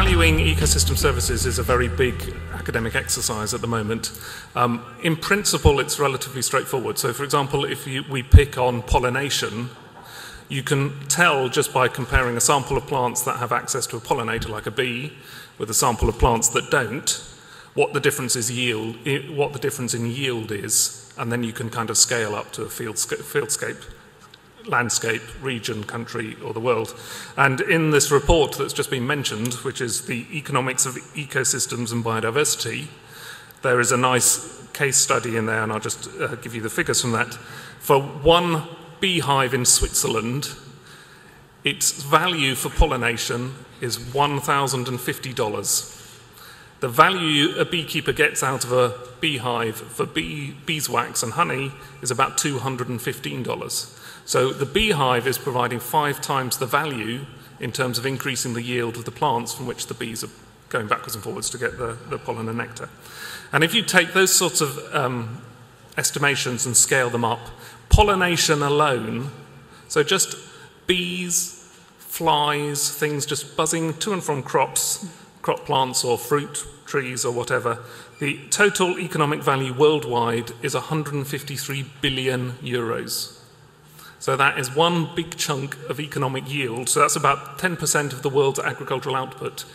valuing ecosystem services is a very big academic exercise at the moment. In principle, it's relatively straightforward. So, for example, if we pick on pollination, you can tell just by comparing a sample of plants that have access to a pollinator, like a bee, with a sample of plants that don't, what the difference in yield is, and then you can kind of scale up to a fieldscape, landscape, region, country, or the world. And in this report that's just been mentioned, which is the Economics of Ecosystems and Biodiversity, there is a nice case study in there, and I'll just give you the figures from that. For one beehive in Switzerland, its value for pollination is $1,050. The value a beekeeper gets out of a beehive for beeswax and honey is about $215. So the beehive is providing 5 times the value in terms of increasing the yield of the plants from which the bees are going backwards and forwards to get the pollen and nectar. And if you take those sorts of estimations and scale them up, pollination alone, so just bees, flies, things just buzzing to and from crops, crop plants or fruit trees or whatever, the total economic value worldwide is 153 billion euros. So that is one big chunk of economic yield. So that's about 10% of the world's agricultural output.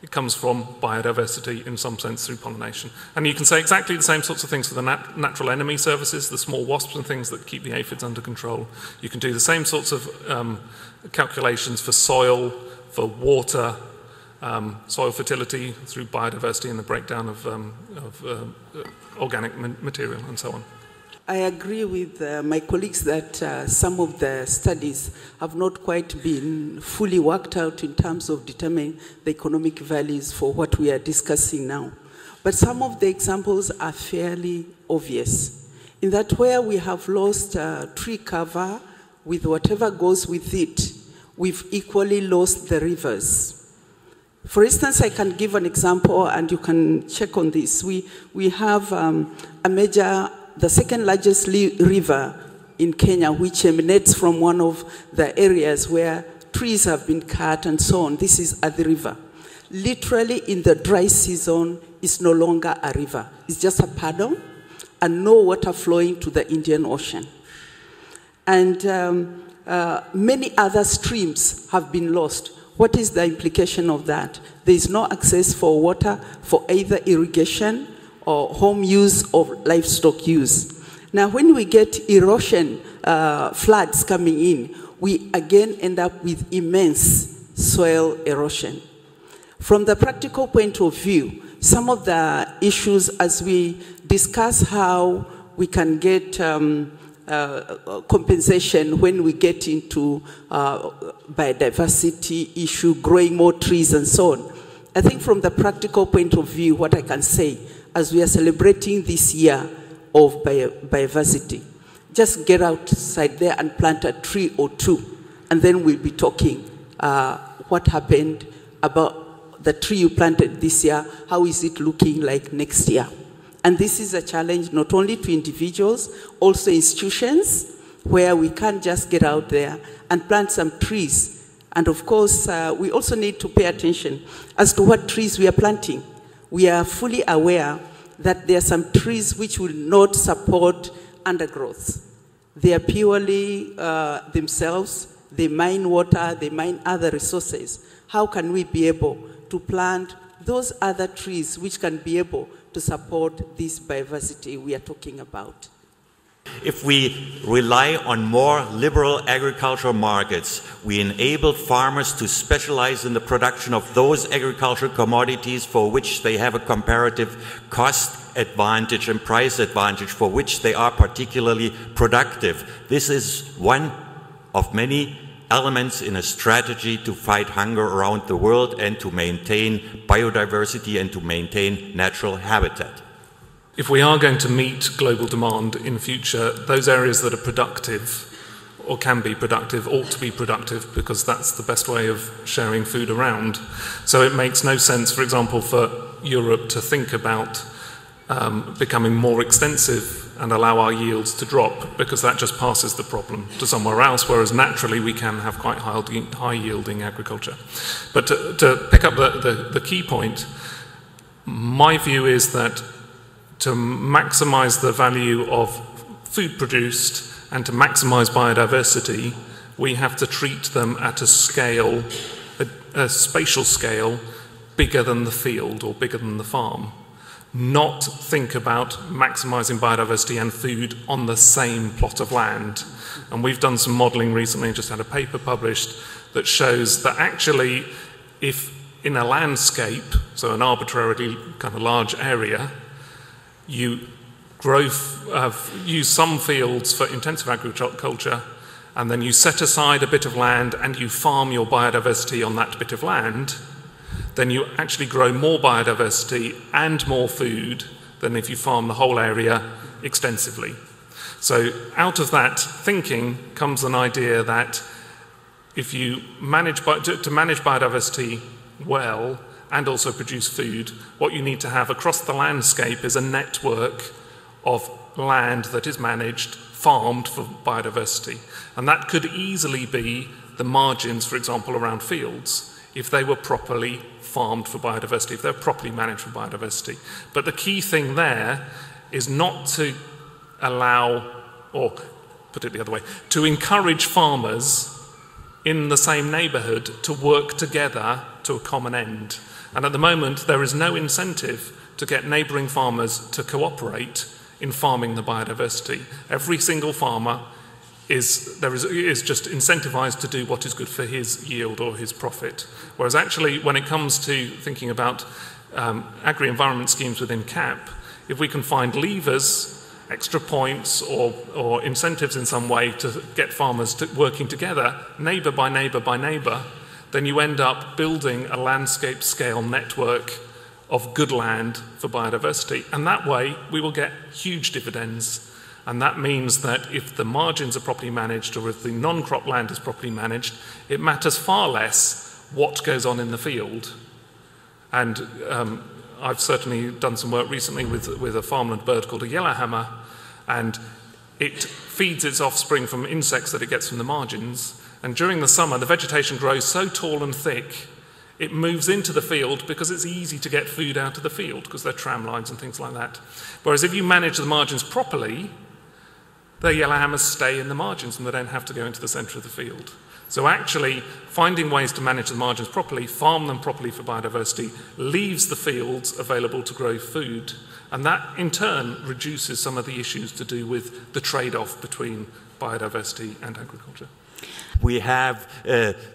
It comes from biodiversity in some sense through pollination. And you can say exactly the same sorts of things for the natural enemy services, the small wasps and things that keep the aphids under control. You can do the same sorts of calculations for soil, for water, soil fertility through biodiversity and the breakdown of organic material and so on. I agree with my colleagues that some of the studies have not quite been fully worked out in terms of determining the economic values for what we are discussing now. But some of the examples are fairly obvious, in that where we have lost tree cover with whatever goes with it, we've equally lost the rivers. For instance, I can give an example, and you can check on this. We have the second largest river in Kenya, which emanates from one of the areas where trees have been cut and so on. This is Athi River. Literally, in the dry season, it's no longer a river. It's just a puddle and no water flowing to the Indian Ocean. And many other streams have been lost. What is the implication of that? There is no access for water for either irrigation or home use or livestock use. Now, when we get erosion, floods coming in, we again end up with immense soil erosion. From the practical point of view, some of the issues as we discuss how we can get compensation when we get into biodiversity issue, growing more trees and so on. I think from the practical point of view, what I can say, as we are celebrating this year of biodiversity, just get outside there and plant a tree or two, and then we'll be talking what happened about the tree you planted this year, how is it looking like next year? And this is a challenge not only to individuals, also institutions, where we can't just get out there and plant some trees. And of course, we also need to pay attention as to what trees we are planting. We are fully aware that there are some trees which will not support undergrowth. They are purely themselves, they mine water, they mine other resources. How can we be able to plant those other trees which can be able to support this biodiversity we are talking about? If we rely on more liberal agricultural markets, we enable farmers to specialize in the production of those agricultural commodities for which they have a comparative cost advantage and price advantage, for which they are particularly productive. This is one of many elements in a strategy to fight hunger around the world and to maintain biodiversity and to maintain natural habitat. If we are going to meet global demand in future, those areas that are productive or can be productive ought to be productive, because that's the best way of sharing food around. So it makes no sense, for example, for Europe to think about becoming more extensive and allow our yields to drop, because that just passes the problem to somewhere else, whereas naturally we can have quite high-yielding agriculture. But to pick up the key point, my view is that to maximise the value of food produced and to maximise biodiversity, we have to treat them at a scale, a spatial scale, bigger than the field or bigger than the farm. Not think about maximising biodiversity and food on the same plot of land. And we've done some modelling recently and just had a paper published that shows that actually if in a landscape, so an arbitrarily kind of large area, you use some fields for intensive agriculture, and then you set aside a bit of land and you farm your biodiversity on that bit of land, then you actually grow more biodiversity and more food than if you farm the whole area extensively. So out of that thinking comes an idea that if you manage to manage biodiversity well and also produce food, what you need to have across the landscape is a network of land that is managed, farmed for biodiversity. And that could easily be the margins, for example, around fields, if they were properly farmed for biodiversity, if they're properly managed for biodiversity. But the key thing there is not to allow, or put it the other way, to encourage farmers in the same neighbourhood to work together to a common end. And at the moment, there is no incentive to get neighbouring farmers to cooperate in farming the biodiversity. Every single farmer is just incentivized to do what is good for his yield or his profit. Whereas actually, when it comes to thinking about agri-environment schemes within CAP, if we can find levers, extra points or incentives in some way to get farmers working together, neighbour by neighbour by neighbour, then you end up building a landscape scale network of good land for biodiversity. And that way, we will get huge dividends. And that means that if the margins are properly managed or if the non-crop land is properly managed, it matters far less what goes on in the field. And I've certainly done some work recently with a farmland bird called a yellowhammer, and it feeds its offspring from insects that it gets from the margins. And during the summer, the vegetation grows so tall and thick, it moves into the field because it's easy to get food out of the field because there are tram lines and things like that. Whereas if you manage the margins properly, the yellowhammers stay in the margins and they don't have to go into the centre of the field. So actually, finding ways to manage the margins properly, farm them properly for biodiversity, leaves the fields available to grow food, and that in turn reduces some of the issues to do with the trade-off between biodiversity and agriculture. We have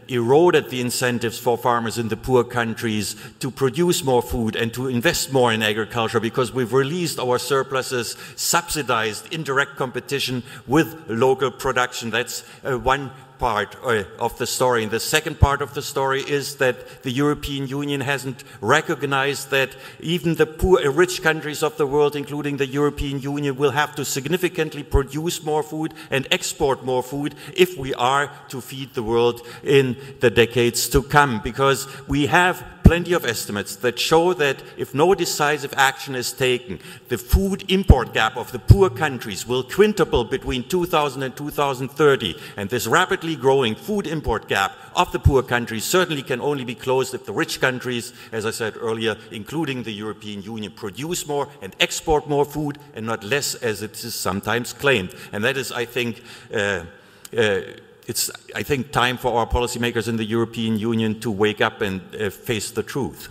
eroded the incentives for farmers in the poor countries to produce more food and to invest more in agriculture because we've released our surpluses, subsidized indirect competition with local production. That's one part of the story. And the second part of the story is that the European Union hasn't recognized that even the poor, rich countries of the world, including the European Union, will have to significantly produce more food and export more food if we are to feed the world in the decades to come. Because we have plenty of estimates that show that if no decisive action is taken, the food import gap of the poor countries will quintuple between 2000 and 2030. And this rapidly growing food import gap of the poor countries certainly can only be closed if the rich countries, as I said earlier, including the European Union, produce more and export more food and not less as it is sometimes claimed. And that is, I think, it's, I think, time for our policymakers in the European Union to wake up and face the truth.